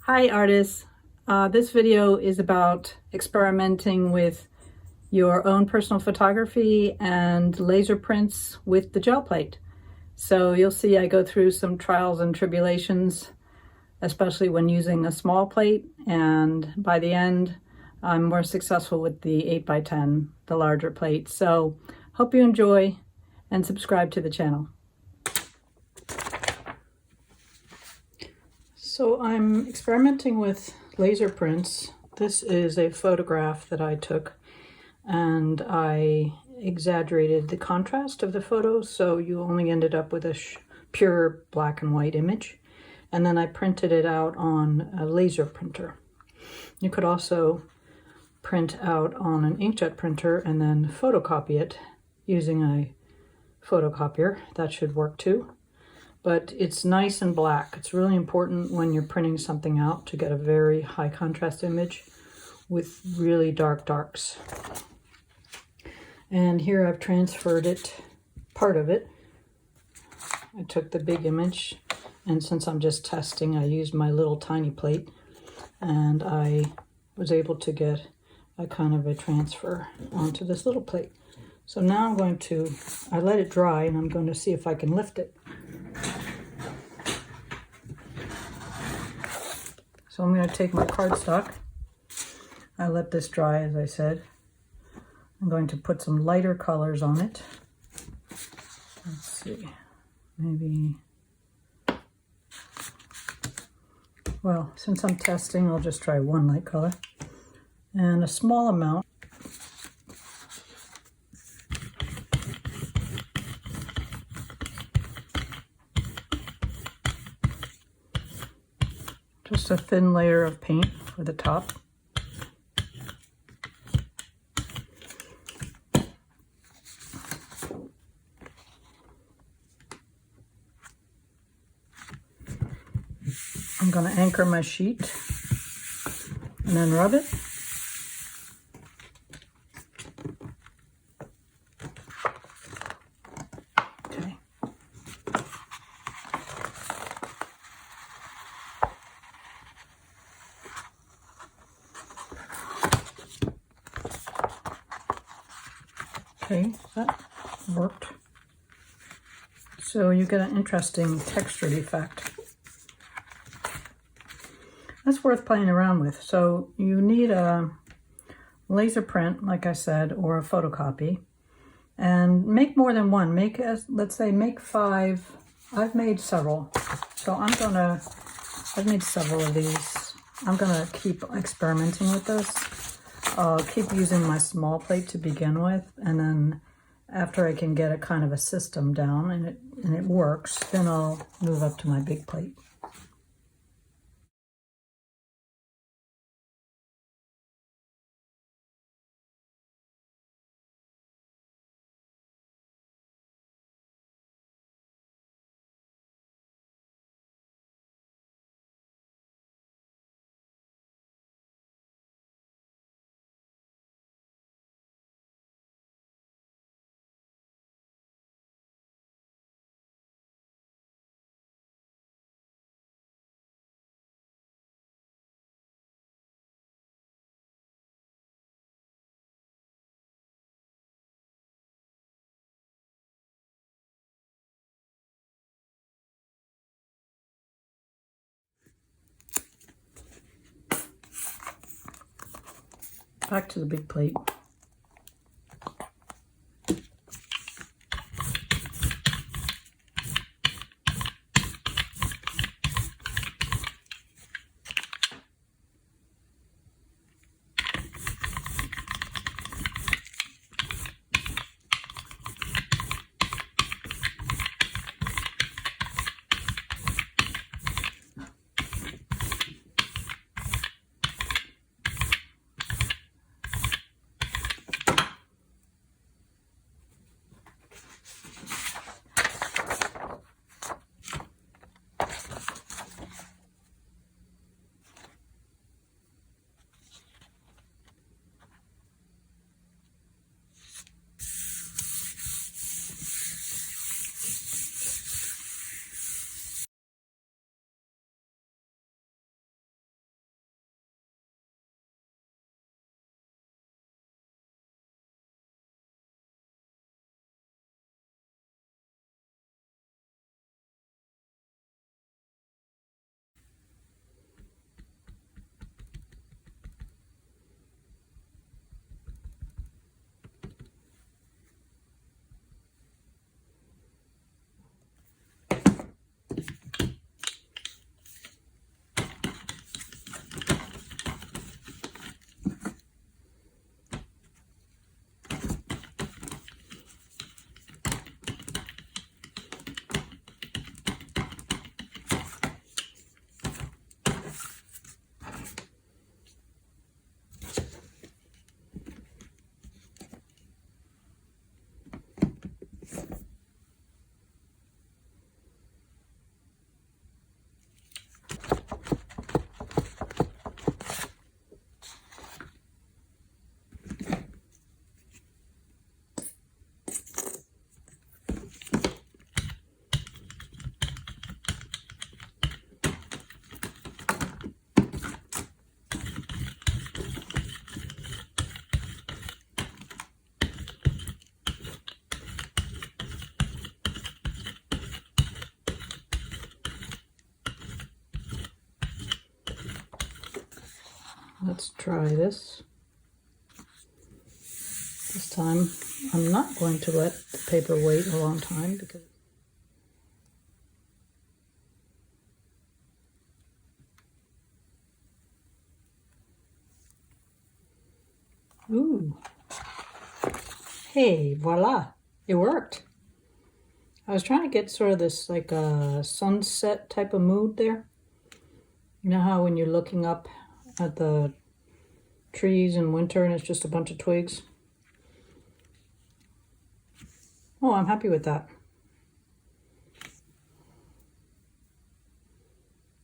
Hi artists, this video is about experimenting with your own personal photography and laser prints with the gel plate. So you'll see I go through some trials and tribulations, especially when using a small plate, and by the end I'm more successful with the 8x10, the larger plate. So hope you enjoy and subscribe to the channel. So I'm experimenting with laser prints. This is a photograph that I took, and I exaggerated the contrast of the photo, so you only ended up with a pure black and white image. And then I printed it out on a laser printer. You could also print out on an inkjet printer and then photocopy it using a photocopier. That should work too. But it's nice and black. It's really important when you're printing something out to get a very high contrast image with really dark darks. And here I've transferred it, part of it. I took the big image, and since I'm just testing, I used my little tiny plate, and I was able to get a kind of a transfer onto this little plate. So now I let it dry, and I'm going to see if I can lift it. So I'm going to take my cardstock. I let this dry, as I said. I'm going to put some lighter colors on it. Let's see, maybe, well, since I'm testing, I'll just try one light color and a small amount. Just a thin layer of paint for the top. I'm going to anchor my sheet and then rub it. Okay. Okay, that worked. So you get an interesting textured effect. That's worth playing around with. So you need a laser print, like I said, or a photocopy, and make more than one. Let's say make 5. I've made several. So I've made several of these. I'm gonna keep experimenting with this. I'll keep using my small plate to begin with, and then after I can get a kind of a system down and it works, then I'll move up to my big plate. Back to the big plate. Let's try this. This time I'm not going to let the paper wait a long time because ooh. Hey, voila. It worked. I was trying to get sort of this like a sunset type of mood there. You know how when you're looking up at the trees in winter and it's just a bunch of twigs? Oh, I'm happy with that.